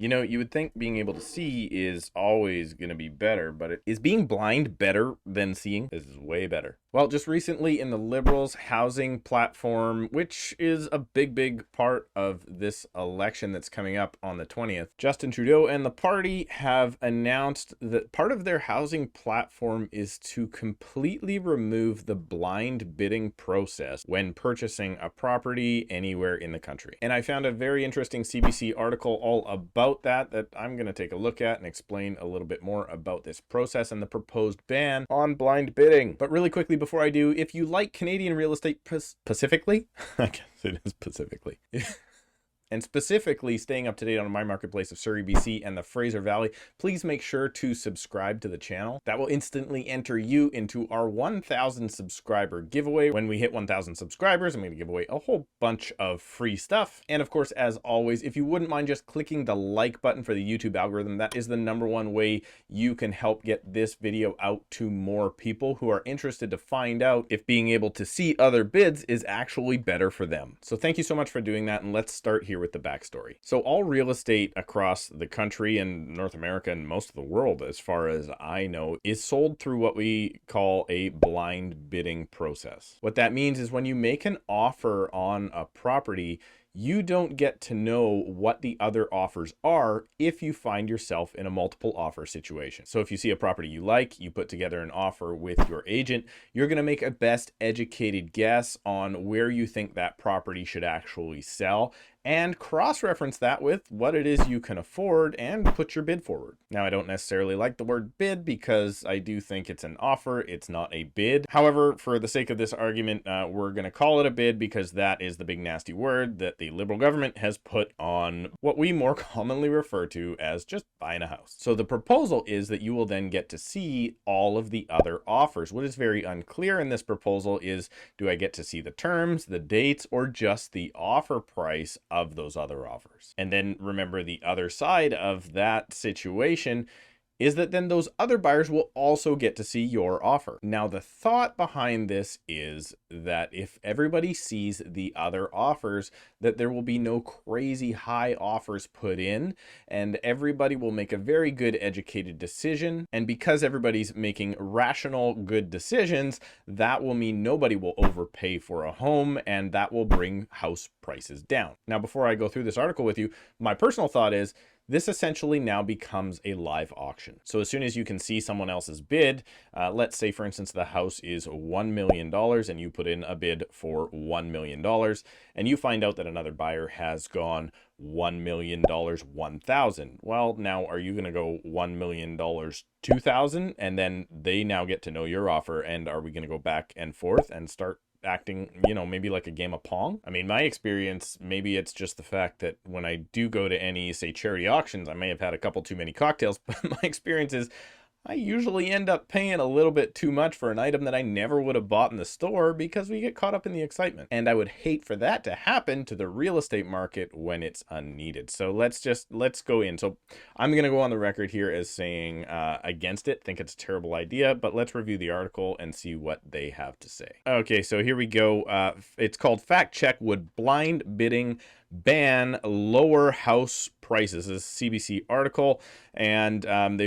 You know, you would think being able to see is always going to be better, but is being blind better than seeing? This is way better. Well, just recently in the Liberals' housing platform, which is a big part of this election that's coming up on the 20th, Justin Trudeau and the party have announced that part of their housing platform is to completely remove the blind bidding process when purchasing a property anywhere in the country. And I found a very interesting CBC article all about that I'm going to take a look at and explain a little bit more about this process and the proposed ban on blind bidding. But really quickly before I do, if you like Canadian real estate specifically, I guess it is specifically, and specifically staying up to date on my marketplace of Surrey, BC and the Fraser Valley, please make sure to subscribe to the channel. That will instantly enter you into our 1,000 subscriber giveaway. When we hit 1,000 subscribers, I'm going to give away a whole bunch of free stuff. And of course, as always, if you wouldn't mind just clicking the like button for the YouTube algorithm, that is the #1 way you can help get this video out to more people who are interested to find out if being able to see other bids is actually better for them. So thank you so much for doing that, and let's start here with the backstory. So all real estate across the country and North America and most of the world, as far as I know, is sold through what we call a blind bidding process. What that means is when you make an offer on a property, you don't get to know what the other offers are if you find yourself in a multiple offer situation. So if you see a property you like, you put together an offer with your agent, you're going to make a best educated guess on where you think that property should actually sell and cross-reference that with what it is you can afford and put your bid forward. Now, I don't necessarily like the word bid because I do think it's an offer, it's not a bid. However, for the sake of this argument, we're going to call it a bid because that is the big nasty word that the Liberal government has put on what we more commonly refer to as just buying a house. So the proposal is that you will then get to see all of the other offers. What is very unclear in this proposal is, do I get to see the terms, the dates, or just the offer price of those other offers? And then remember, the other side of that situation is that then those other buyers will also get to see your offer. Now, the thought behind this is that if everybody sees the other offers, that there will be no crazy high offers put in, and everybody will make a very good educated decision. And because everybody's making rational, good decisions, that will mean nobody will overpay for a home, and that will bring house prices down. Now, before I go through this article with you, my personal thought is, this essentially now becomes a live auction. So as soon as you can see someone else's bid, let's say, for instance, the house is $1 million and you put in a bid for $1 million and you find out that another buyer has gone $1 million, 1,000. Well, now are you going to go $1 million, 2,000? And then they now get to know your offer. And are we going to go back and forth and start acting, you know, maybe like a game of Pong? I mean, my experience, maybe it's just the fact that when I do go to any, say, charity auctions, I may have had a couple too many cocktails, but my experience is I usually end up paying a little bit too much for an item that I never would have bought in the store because we get caught up in the excitement. And I would hate for that to happen to the real estate market when it's unneeded. So let's go in. So I'm going to go on the record here as saying against it, think it's a terrible idea, but let's review the article and see what they have to say. Okay, so here we go. It's called Fact Check: Would Blind Bidding Ban Lower House Prices? This is a CBC article, and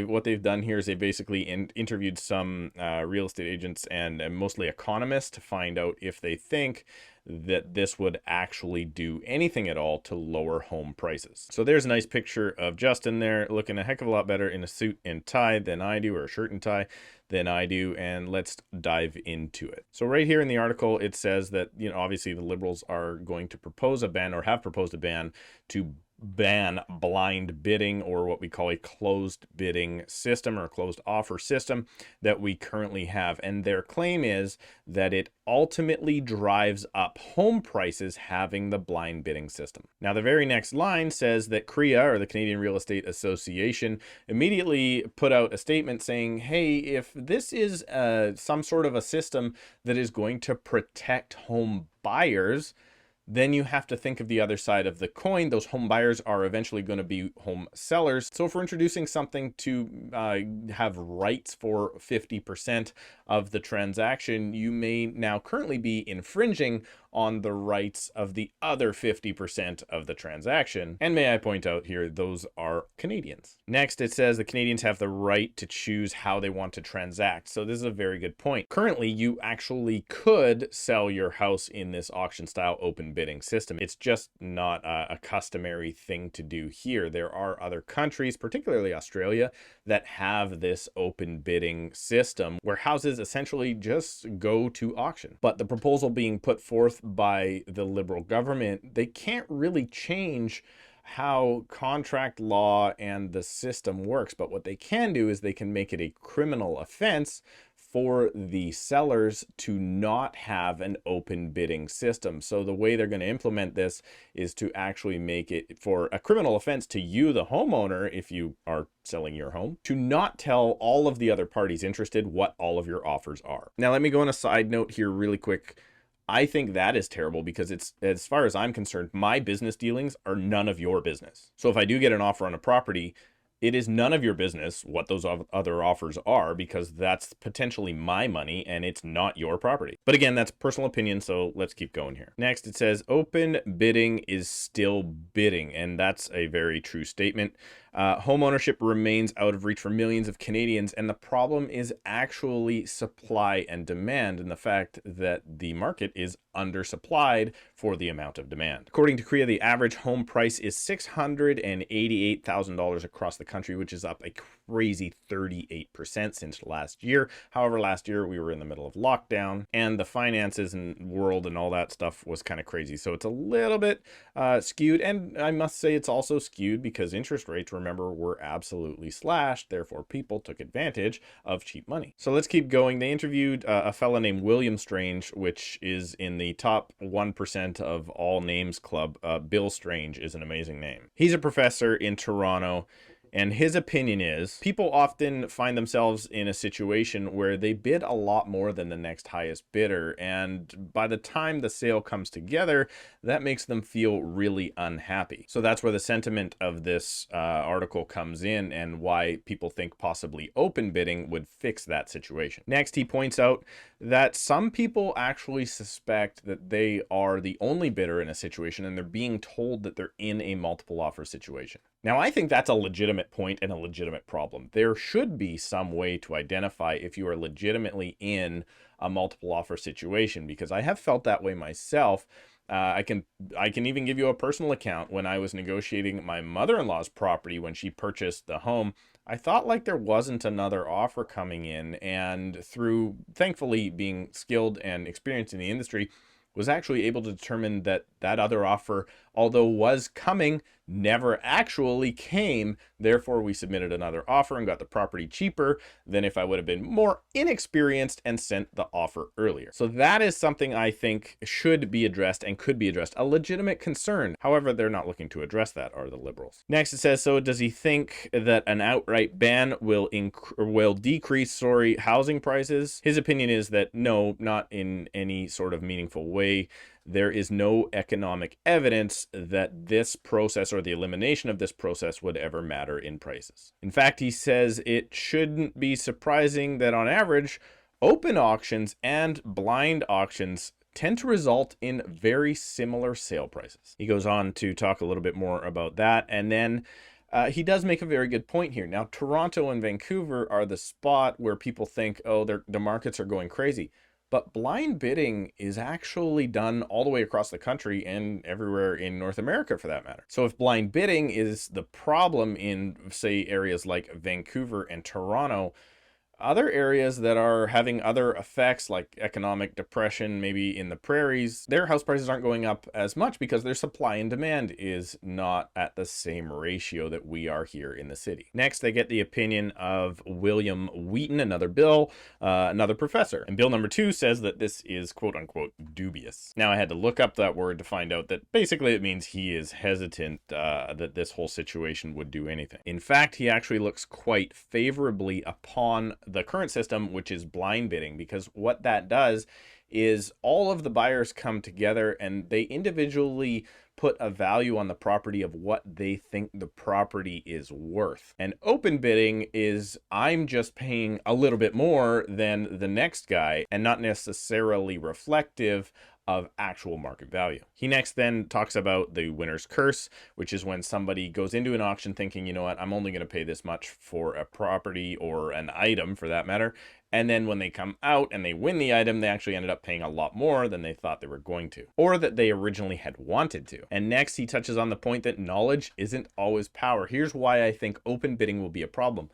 what they've done here is they basically interviewed some real estate agents and mostly economists to find out if they think that this would actually do anything at all to lower home prices. So there's a nice picture of Justin there looking a heck of a lot better in a suit and tie than I do, or a shirt and tie than I do, and let's dive into it. So right here in the article, it says that, you know, obviously the Liberals are going to propose a ban, or have proposed a ban, to ban blind bidding, or what we call a closed bidding system, or a closed offer system that we currently have. And their claim is that it ultimately drives up home prices having the blind bidding system. Now, the very next line says that CREA, or the Canadian Real Estate Association, immediately put out a statement saying, hey, if this is some sort of a system that is going to protect home buyers, then you have to think of the other side of the coin. Those home buyers are eventually going to be home sellers. So if we're introducing something to have rights for 50% of the transaction, you may now currently be infringing on the rights of the other 50% of the transaction. And may I point out here, those are Canadians. Next, it says the Canadians have the right to choose how they want to transact. So this is a very good point. Currently, you actually could sell your house in this auction style open bidding system. It's just not a customary thing to do here. There are other countries, particularly Australia, that have this open bidding system where houses essentially just go to auction. But the proposal being put forth by the Liberal government, they can't really change how contract law and the system works. But what they can do is they can make it a criminal offense for the sellers to not have an open bidding system. So the way they're going to implement this is to actually make it for a criminal offense to you, the homeowner, if you are selling your home, to not tell all of the other parties interested what all of your offers are. Now, let me go on a side note here really quick. I think that is terrible because it's, as far as I'm concerned, my business dealings are none of your business. So if I do get an offer on a property, it is none of your business what those other offers are, because that's potentially my money and it's not your property. But again, that's personal opinion, so let's keep going here. Next, it says open bidding is still bidding, and that's a very true statement. Home ownership remains out of reach for millions of Canadians, and the problem is actually supply and demand, and the fact that the market is undersupplied for the amount of demand. According to Korea, the average home price is $688,000 across the country, which is up a crazy 38% since last year. However, last year we were in the middle of lockdown, and the finances and world and all that stuff was kind of crazy. So it's a little bit skewed, and I must say it's also skewed because interest rates, remember, were absolutely slashed. Therefore, people took advantage of cheap money. So let's keep going. They interviewed a fella named William Strange, which is in the top 1% of all names club. Bill Strange is an amazing name. He's a professor in Toronto. And his opinion is people often find themselves in a situation where they bid a lot more than the next highest bidder. And by the time the sale comes together, that makes them feel really unhappy. So that's where the sentiment of this article comes in, and why people think possibly open bidding would fix that situation. Next, he points out that some people actually suspect that they are the only bidder in a situation, and they're being told that they're in a multiple offer situation. Now, I think that's a legitimate point and a legitimate problem. There should be some way to identify if you are legitimately in a multiple offer situation, because I have felt that way myself. I can even give you a personal account. When I was negotiating my mother-in-law's property when she purchased the home, I thought like there wasn't another offer coming in, and through thankfully being skilled and experienced in the industry, was actually able to determine that that other offer, although was coming, never actually came. Therefore, we submitted another offer and got the property cheaper than if I would have been more inexperienced and sent the offer earlier. So that is something I think should be addressed and could be addressed. A legitimate concern. However, they're not looking to address that, are the Liberals. Next, it says, so does he think that an outright ban will decrease housing prices? His opinion is that no, not in any sort of meaningful way. There is no economic evidence that this process or the elimination of this process would ever matter in prices. In fact, he says it shouldn't be surprising that on average, open auctions and blind auctions tend to result in very similar sale prices. He goes on to talk a little bit more about that, and then he does make a very good point here. Now, Toronto and Vancouver are the spot where people think, oh, the markets are going crazy. But blind bidding is actually done all the way across the country and everywhere in North America for that matter. So if blind bidding is the problem in, say, areas like Vancouver and Toronto, other areas that are having other effects like economic depression, maybe in the prairies, their house prices aren't going up as much because their supply and demand is not at the same ratio that we are here in the city. Next, they get the opinion of William Wheaton, another professor. And bill number 2 says that this is quote unquote dubious. Now, I had to look up that word to find out that basically it means he is hesitant that this whole situation would do anything. In fact, he actually looks quite favorably upon the current system, which is blind bidding, because what that does is all of the buyers come together and they individually put a value on the property of what they think the property is worth. And open bidding is I'm just paying a little bit more than the next guy and not necessarily reflective of actual market value. He next then talks about the winner's curse, which is when somebody goes into an auction thinking, you know what, I'm only going to pay this much for a property or an item for that matter. And then when they come out and they win the item, they actually ended up paying a lot more than they thought they were going to, or that they originally had wanted to. And next, he touches on the point that knowledge isn't always power. Here's why I think open bidding will be a problem.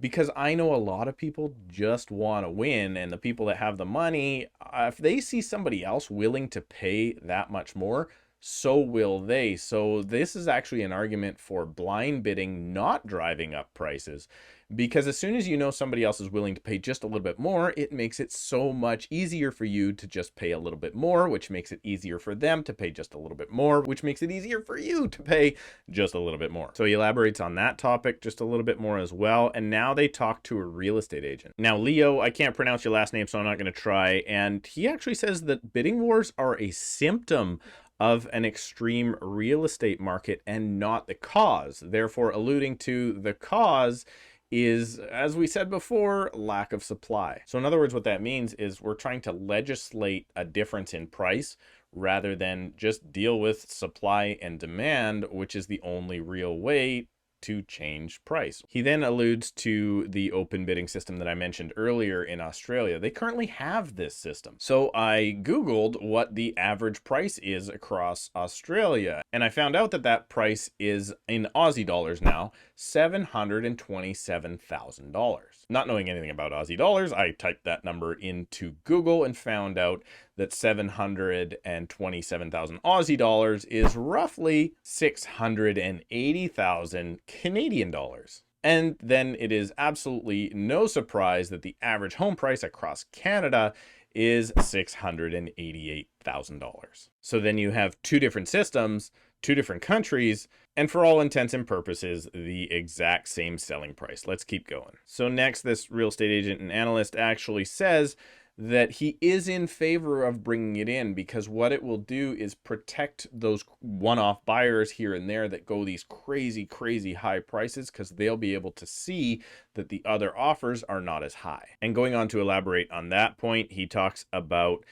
Because I know a lot of people just want to win, and the people that have the money, if they see somebody else willing to pay that much more, so will they. So this is actually an argument for blind bidding not driving up prices, because as soon as you know somebody else is willing to pay just a little bit more, it makes it so much easier for you to just pay a little bit more, which makes it easier for them to pay just a little bit more, which makes it easier for you to pay just a little bit more. So he elaborates on that topic just a little bit more as well. And now they talk to a real estate agent. Now, Leo, I can't pronounce your last name, so I'm not going to try. And he actually says that bidding wars are a symptom of an extreme real estate market and not the cause, therefore alluding to the cause is, as we said before, lack of supply. So in other words, what that means is we're trying to legislate a difference in price rather than just deal with supply and demand, which is the only real way to change price. He then alludes to the open bidding system that I mentioned earlier in Australia. They currently have this system. So I Googled what the average price is across Australia, and I found out that that price is in Aussie dollars now, $727,000. Not knowing anything about Aussie dollars, I typed that number into Google and found out that 727,000 Aussie dollars is roughly 680,000 Canadian dollars. And then it is absolutely no surprise that the average home price across Canada is $688,000. So then you have two different systems, two different countries, and for all intents and purposes, the exact same selling price. Let's keep going. So next, this real estate agent and analyst actually says that he is in favor of bringing it in because what it will do is protect those one-off buyers here and there that go these crazy, crazy high prices because they'll be able to see that the other offers are not as high. And going on to elaborate on that point, he talks about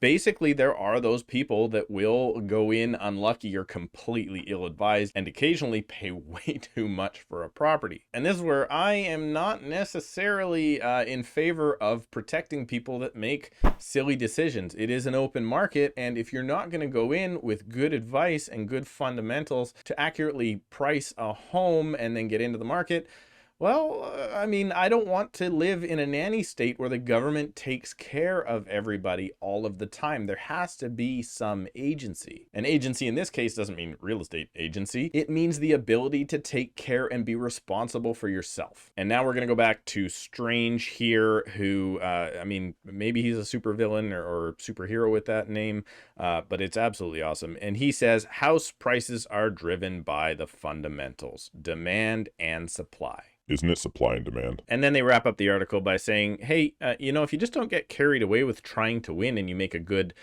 basically there are those people that will go in unlucky or completely ill-advised and occasionally pay way too much for a property. And this is where I am not necessarily in favor of protecting people that make silly decisions. It is an open market, and if you're not going to go in with good advice and good fundamentals to accurately price a home and then get into the market, well, I mean, I don't want to live in a nanny state where the government takes care of everybody all of the time. There has to be some agency. An agency in this case doesn't mean real estate agency. It means the ability to take care and be responsible for yourself. And now we're going to go back to Strange here, who, I mean, maybe he's a supervillain or superhero with that name, but it's absolutely awesome. And he says, house prices are driven by the fundamentals, demand and supply. Isn't it supply and demand? And then they wrap up the article by saying, hey, you know, if you just don't get carried away with trying to win and you make a good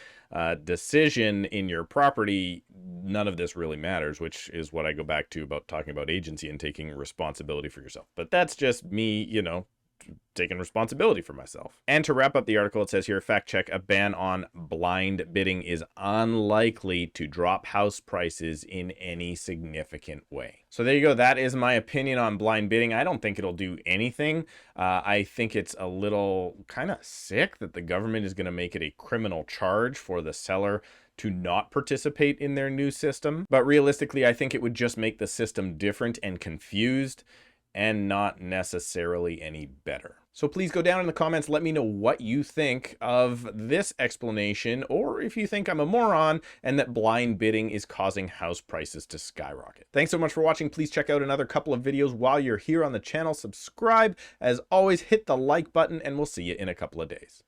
decision in your property, none of this really matters, which is what I go back to about talking about agency and taking responsibility for yourself. But that's just me, you know, taking responsibility for myself. And to wrap up the article, it says here, fact check, a ban on blind bidding is unlikely to drop house prices in any significant way. So there you go. That is my opinion on blind bidding. I don't think it'll do anything. I think it's a little kind of sick that the government is going to make it a criminal charge for the seller to not participate in their new system. But realistically, I think it would just make the system different and confused and not necessarily any better. So please go down in the comments, let me know what you think of this explanation, or if you think I'm a moron and that blind bidding is causing house prices to skyrocket. Thanks so much for watching. Please check out another couple of videos while you're here on the channel. Subscribe. As always, hit the like button, and we'll see you in a couple of days.